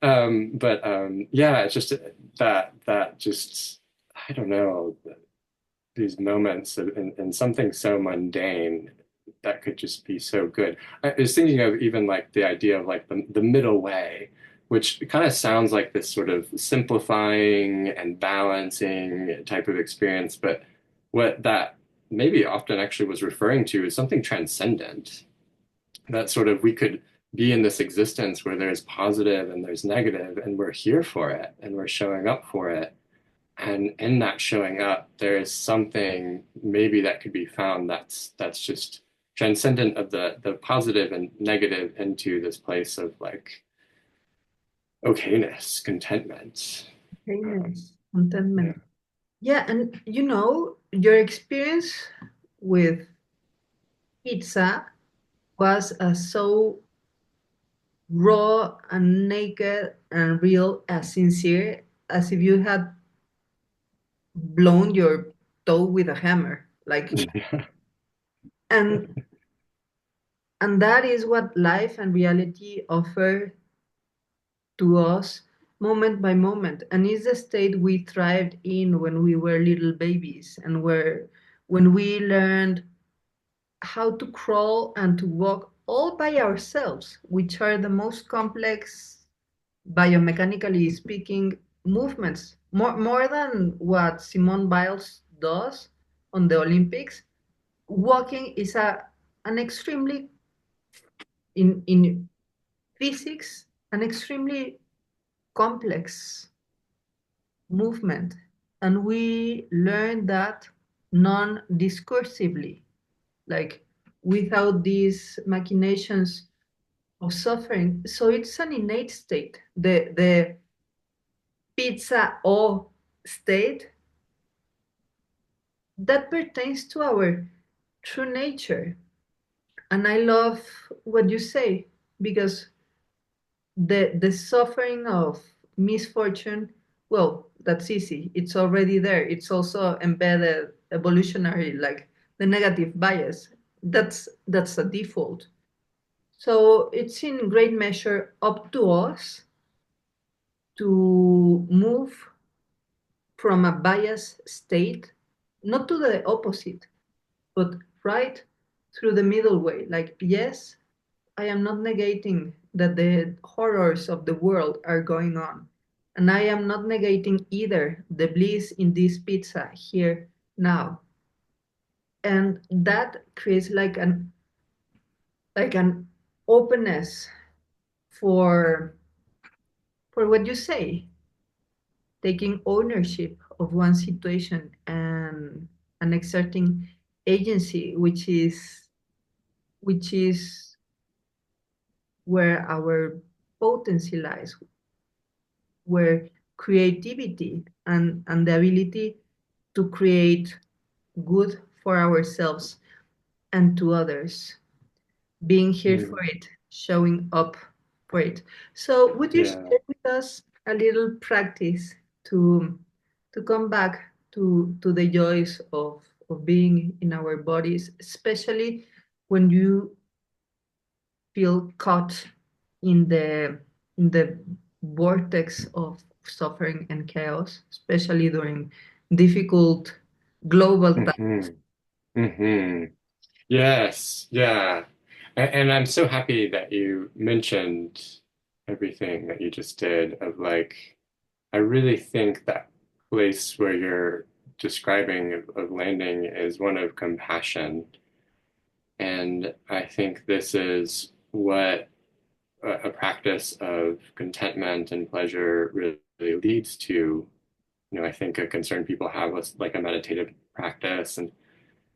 But yeah, it's just that just I don't know these moments in something so mundane that could just be so good. I was thinking of even like the idea of like the middle way, which kind of sounds like this sort of simplifying and balancing type of experience, but what that maybe often actually was referring to is something transcendent, that sort of we could be in this existence where there's positive and there's negative, and we're here for it and we're showing up for it. And in that showing up, there is something maybe that could be found that's just transcendent of the positive and negative into this place of like okayness, contentment. Kindness, Yeah. contentment. Yeah, and your experience with pizza was so raw and naked and real as sincere as if you had blown your toe with a hammer. Like, and and that is what life and reality offer to us moment by moment, and it's the state we thrived in when we were little babies, and where when we learned how to crawl and to walk all by ourselves, which are the most complex, biomechanically speaking, movements, more than what Simone Biles does on the Olympics. Walking is an extremely, in physics, an extremely complex movement. And we learn that non-discursively, like without these machinations of suffering. So it's an innate state. The pizza o state that pertains to our true nature. And I love what you say, because the suffering of misfortune, well, that's easy. It's already there. It's also embedded evolutionary, like the negative bias. That's a default. So it's in great measure up to us to move from a bias state, not to the opposite, but right through the middle way. Like, yes, I am not negating that the horrors of the world are going on. And I am not negating either the bliss in this pizza here now. And that creates like an openness for what you say, taking ownership of one situation and exerting agency, which is where our potency lies, where creativity and the ability to create good for ourselves and to others, being here for Mm. it, showing up for it. So would you Yeah. share with us a little practice to come back to the joys of being in our bodies, especially when you feel caught in the vortex of suffering and chaos, especially during difficult global times. Hmm. Hmm. Yes. Yeah. And I'm so happy that you mentioned everything that you just did of like, I really think that place where you're describing of landing is one of compassion. And I think this is what a practice of contentment and pleasure really leads to. I think a concern people have with like a meditative practice and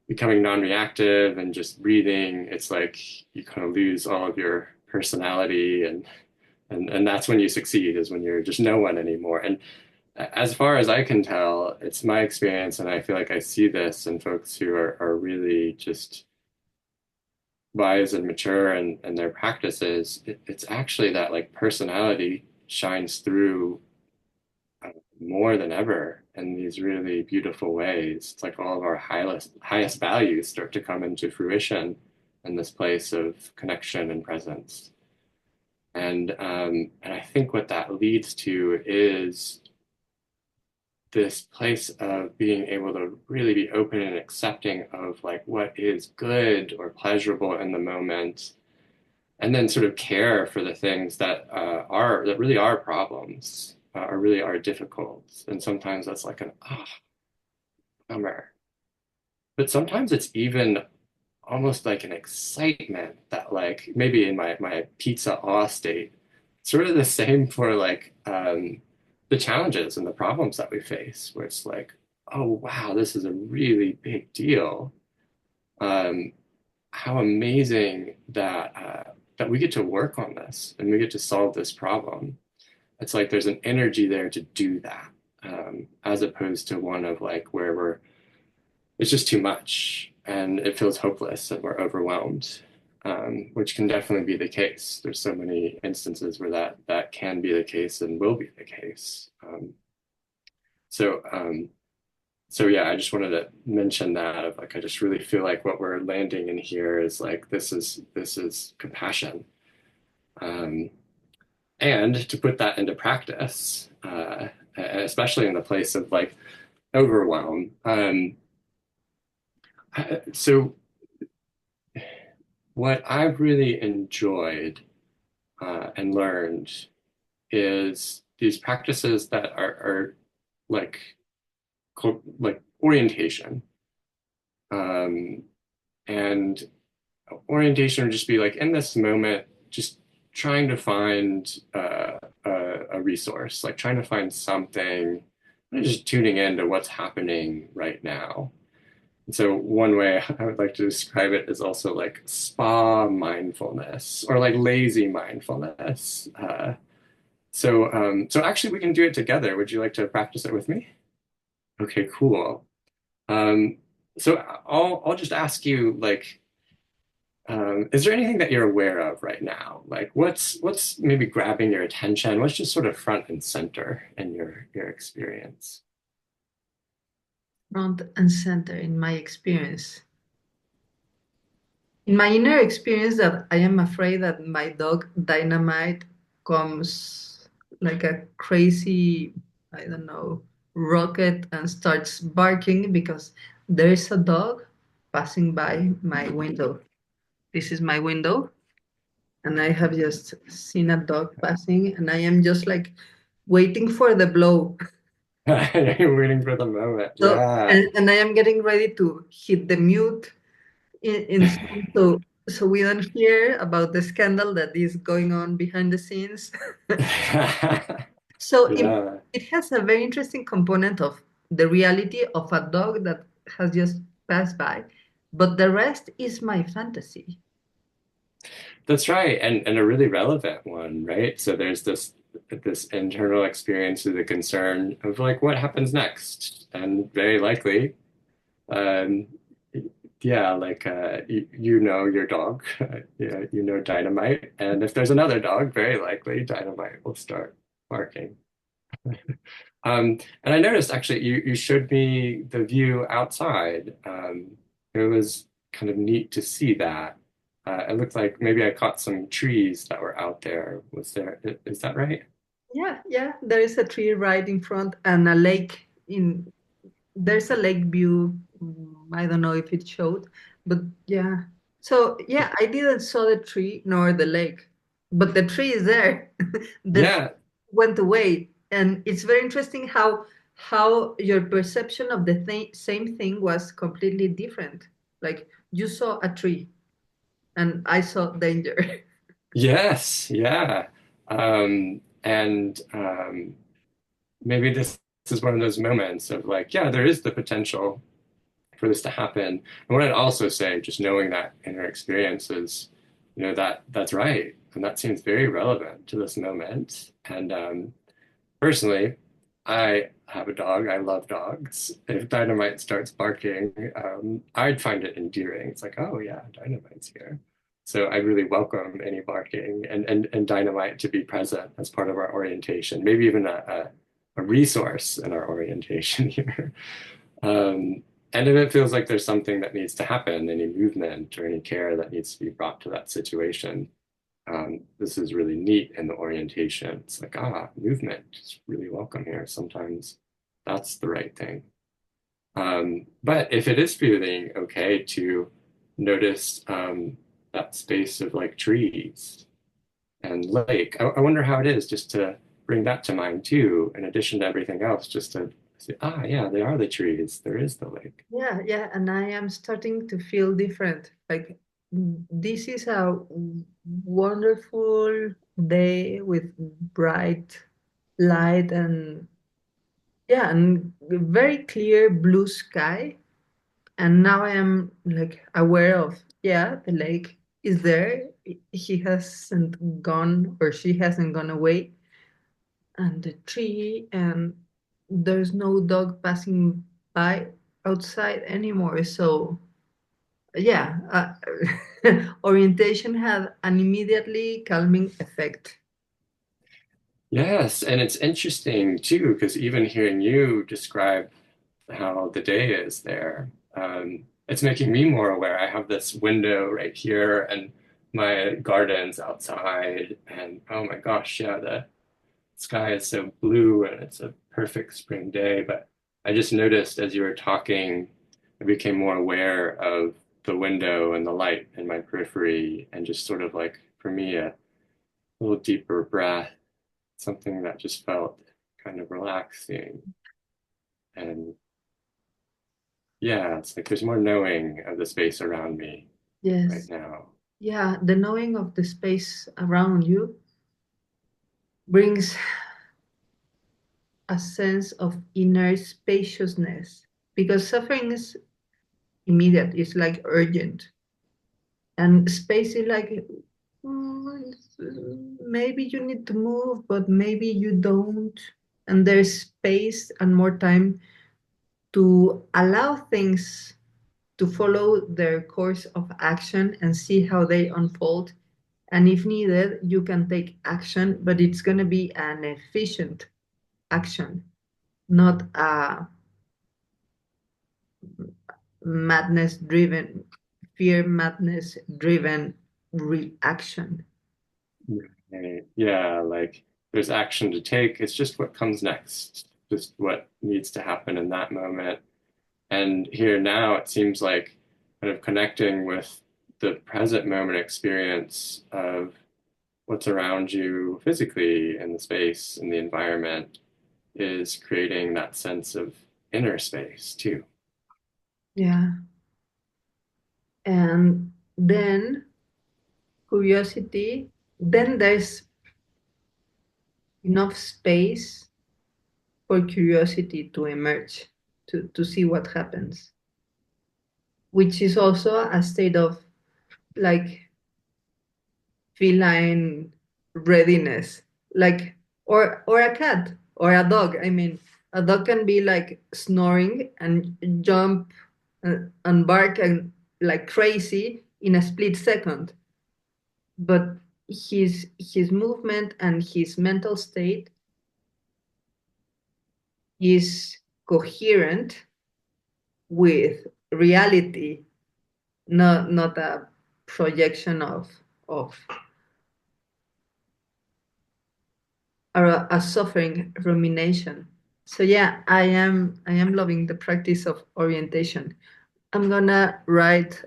becoming non-reactive and just breathing. It's like you kind of lose all of your personality and that's when you succeed is when you're just no one anymore. And as far as I can tell, it's my experience, and I feel like I see this in folks who are really just wise and mature and their practices. It's actually that like personality shines through more than ever in these really beautiful ways. It's like all of our highest values start to come into fruition in this place of connection and presence. And I think what that leads to is this place of being able to really be open and accepting of like what is good or pleasurable in the moment, and then sort of care for the things that really are problems, or really are difficult. And sometimes that's like an bummer, but sometimes it's even almost like an excitement that like maybe in my pizza awe state, sort of the same for like the challenges and the problems that we face, where it's like, oh wow, this is a really big deal. Um, how amazing that that we get to work on this and we get to solve this problem. It's like there's an energy there to do that, as opposed to one of like where we're it's just too much and it feels hopeless and we're overwhelmed, which can definitely be the case. There's so many instances where that can be the case and will be the case. So so yeah, I just wanted to mention that of like I just really feel like what we're landing in here is like this is compassion. Um, and to put that into practice, especially in the place of like overwhelm. So what I've really enjoyed and learned is these practices that are like like orientation. Um, and orientation would just be like in this moment, just trying to find a resource, like trying to find something, just tuning into what's happening right now. And so one way I would like to describe it is also like spa mindfulness or like lazy mindfulness. So actually we can do it together. Would you like to practice it with me? Okay, cool. Um, so I'll just ask you like, is there anything that you're aware of right now? Like what's maybe grabbing your attention? What's just sort of front and center in your experience? Front and center in my experience. In my inner experience, that I am afraid that my dog Dynamite comes like a crazy, I don't know, rocket and starts barking because there is a dog passing by my window. This is my window, and I have just seen a dog passing, and I am just like waiting for the blow. You're waiting for the moment. So, Yeah. and I am getting ready to hit the mute in so we don't hear about the scandal that is going on behind the scenes. So Yeah. it has a very interesting component of the reality of a dog that has just passed by, but the rest is my fantasy. That's right. And a really relevant one, right? So there's this internal experience of the concern of like what happens next. And very likely, um, yeah, like you know your dog, yeah, you know Dynamite. And if there's another dog, very likely Dynamite will start barking. And I noticed actually you showed me the view outside. It was kind of neat to see that. It looked like maybe I caught some trees that were out there. Was there, is that right? Yeah, yeah, there is a tree right in front and a lake in there's a lake view. I don't know if it showed, but yeah. So yeah, I didn't saw the tree nor the lake, but the tree is there. The lake Yeah, went away, and it's very interesting how your perception of the same thing was completely different. Like you saw a tree, and I saw danger. yes, yeah. And maybe this is one of those moments of like, yeah, there is the potential for this to happen. And what I'd also say, just knowing that inner experience is, you know, that's right. And that seems very relevant to this moment. And personally, I have a dog. I love dogs. If Dynamite starts barking, I'd find it endearing. It's like, oh yeah, Dynamite's here. So I really welcome any barking and Dynamite to be present as part of our orientation, maybe even a resource in our orientation here. Um, and if it feels like there's something that needs to happen, any movement or any care that needs to be brought to that situation, this is really neat in the orientation. It's like, movement is really welcome here. Sometimes that's the right thing. But if it is feeling okay to notice that space of like trees and lake, I wonder how it is just to bring that to mind too, in addition to everything else, just to say, yeah, they are the trees. There is the lake. Yeah, yeah, and I am starting to feel different. Like this is a wonderful day with bright light and yeah, and very clear blue sky. And now I am like aware of yeah, the lake is there. He hasn't gone or she hasn't gone away. And the tree, and there's no dog passing by outside anymore. So, yeah, orientation had an immediately calming effect. Yes, and it's interesting too, because even hearing you describe how the day is there, it's making me more aware. I have this window right here and my garden's outside, and oh my gosh, yeah, the sky is so blue and it's a perfect spring day. But I just noticed as you were talking, I became more aware of the window and the light in my periphery, and just sort of like, for me, a little deeper breath, something that just felt kind of relaxing. And yeah, it's like there's more knowing of the space around me right Yes. now. Yeah, the knowing of the space around you brings a sense of inner spaciousness because suffering is immediate, it's like urgent. And space is like, maybe you need to move, but maybe you don't. And there's space and more time to allow things to follow their course of action and see how they unfold. And if needed, you can take action, but it's going to be an efficient action, not a madness driven, fear madness driven reaction. Right. Yeah, like there's action to take. It's just what comes next, just what needs to happen in that moment. And here now, it seems like kind of connecting with the present moment experience of what's around you physically in the space and the environment is creating that sense of inner space too. Yeah. And then curiosity, then there's enough space for curiosity to emerge, to see what happens, which is also a state of like feline readiness, like or a cat or a dog. I mean, a dog can be like snoring and jump and bark and like crazy in a split second, but his movement and his mental state is coherent with reality, not a projection of or a suffering rumination. So yeah, I am loving the practice of orientation. I'm gonna write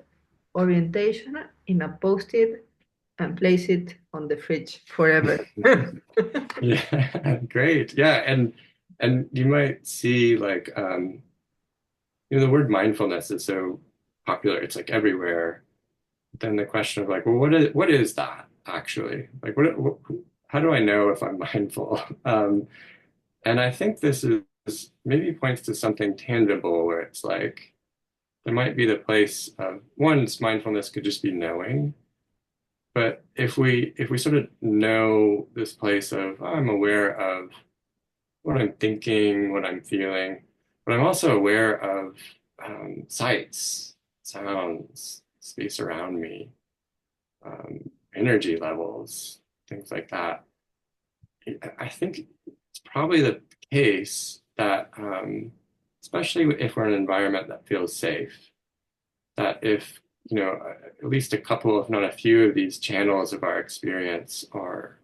orientation in a post-it and place it on the fridge forever. Yeah, great. Yeah, and you might see like the word mindfulness is so popular. It's like everywhere. Then the question of like, well, what is that actually? Like, what how do I know if I'm mindful? And I think this is maybe points to something tangible where it's like there might be the place of one's mindfulness could just be knowing. But if we sort of know this place of oh, I'm aware of what I'm thinking, what I'm feeling, but I'm also aware of sights, sounds, space around me, energy levels, things like that. I think it's probably the case that, especially if we're in an environment that feels safe, that if, at least a couple, if not a few of these channels of our experience are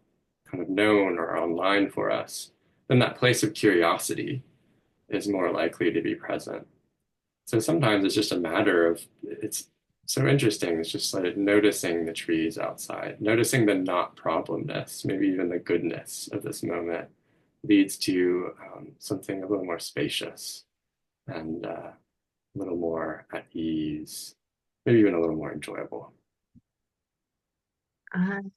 kind of known or online for us, then that place of curiosity is more likely to be present. So sometimes it's just a matter of, it's so interesting. It's just like noticing the trees outside, noticing the not problemness, maybe even the goodness of this moment leads to something a little more spacious and a little more at ease, maybe even a little more enjoyable. I'm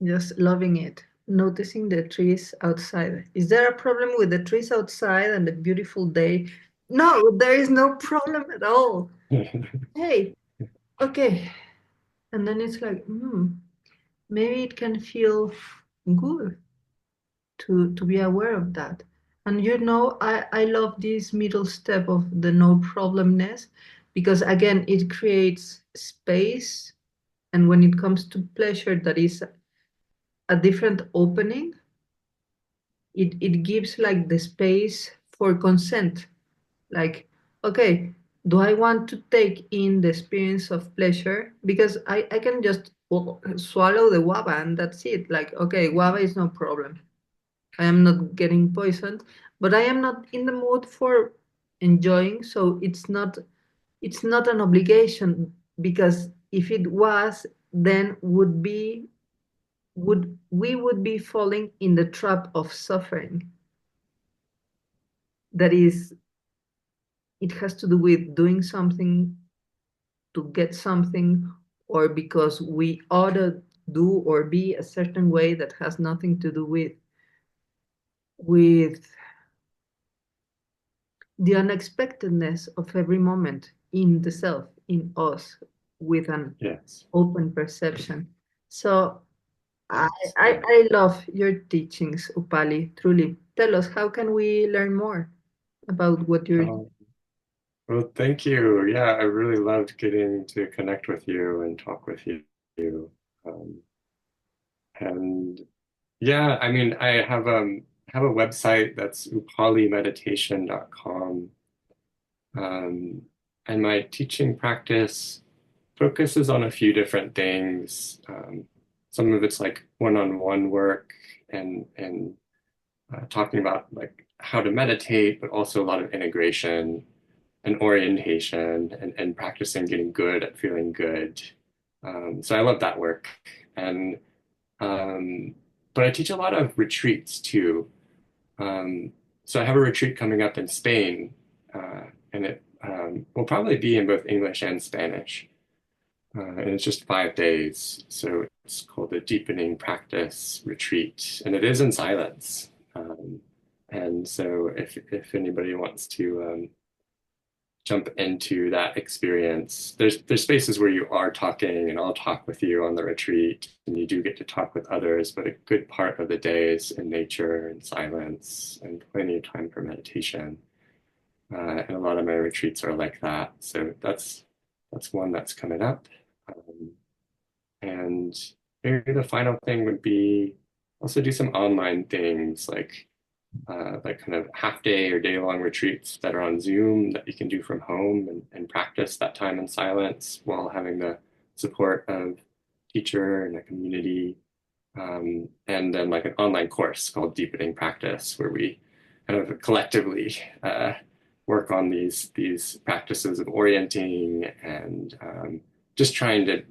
just loving it. Noticing the trees outside. Is there a problem with the trees outside and the beautiful day? No, there is no problem at all. Hey, okay. And then it's like, maybe it can feel good to be aware of that. And I love this middle step of the no problemness because again it creates space, and when it comes to pleasure that is a different opening, it gives like the space for consent. Like, okay, do I want to take in the experience of pleasure? Because I can just swallow the guava and that's it. Like, okay, guava is no problem. I am not getting poisoned, but I am not in the mood for enjoying. So it's not an obligation, because if it was, then we would be falling in the trap of suffering. That is, it has to do with doing something to get something, or because we ought to do or be a certain way that has nothing to do with the unexpectedness of every moment in the self, in us, with an Yes. open perception. So I, Yes. I, I love your teachings, Upali, truly. Tell us, how can we learn more about what you're doing? Oh, well, thank you. Yeah, I really loved getting to connect with you and talk with you. Um, and yeah, I mean, I have a website that's upalimeditation.com. Um, and my teaching practice focuses on a few different things. Some of it's like one-on-one work and talking about like how to meditate, but also a lot of integration and orientation and practicing getting good at feeling good. So I love that work. And but I teach a lot of retreats too. Um, so I have a retreat coming up in Spain, and it will probably be in both English and Spanish. And it's just 5 days. So it's called the Deepening Practice Retreat, and it is in silence. And so if anybody wants to jump into that experience, there's spaces where you are talking, and I'll talk with you on the retreat, and you do get to talk with others. But a good part of the day is in nature and silence, and plenty of time for meditation. And a lot of my retreats are like that. So that's one that's coming up. Um, and maybe the final thing would be also do some online things like kind of half day or day long retreats that are on Zoom that you can do from home and practice that time in silence while having the support of teacher and a community. And then like an online course called Deepening Practice, where we kind of collectively work on these practices of orienting and just trying to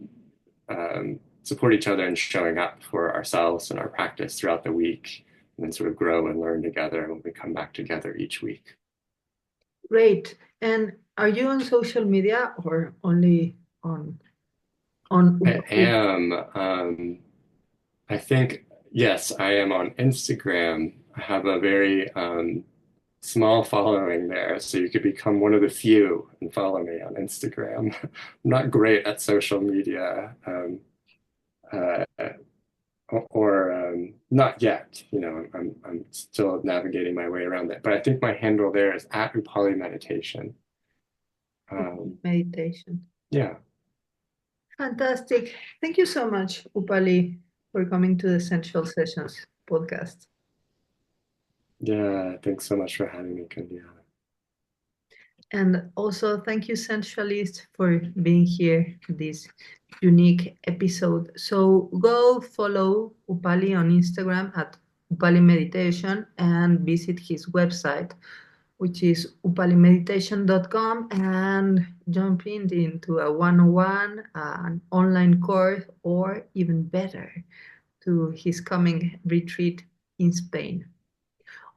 support each other and showing up for ourselves and our practice throughout the week, and then sort of grow and learn together when we come back together each week. Great. And are you on social media or only on I Upali? am, I think, yes, I am on Instagram. I have a very small following there, so you could become one of the few and follow me on Instagram. I'm not great at social media. Uh, or not yet. I'm still navigating my way around that. But I think my handle there is at Upali Meditation. Um, Meditation. yeah, Fantastic. Thank you so much, Upali, for coming to the Sensual Sessions podcast. yeah. Thanks so much for having me, Candia. And also, thank you, Sensualist, for being here this unique episode. So go follow Upali on Instagram at Upali Meditation and visit his website, which is upalimeditation.com, and jump into a one-on-one, an online course, or even better, to his coming retreat in Spain.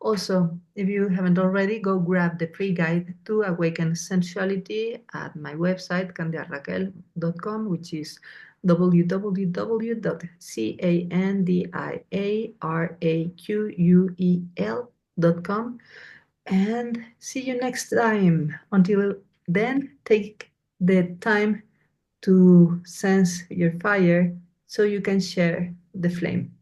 Also, if you haven't already, go grab the free guide to awaken sensuality at my website, candiaraquel.com, which is www.candiaraquel.com. And see you next time. Until then, take the time to sense your fire so you can share the flame.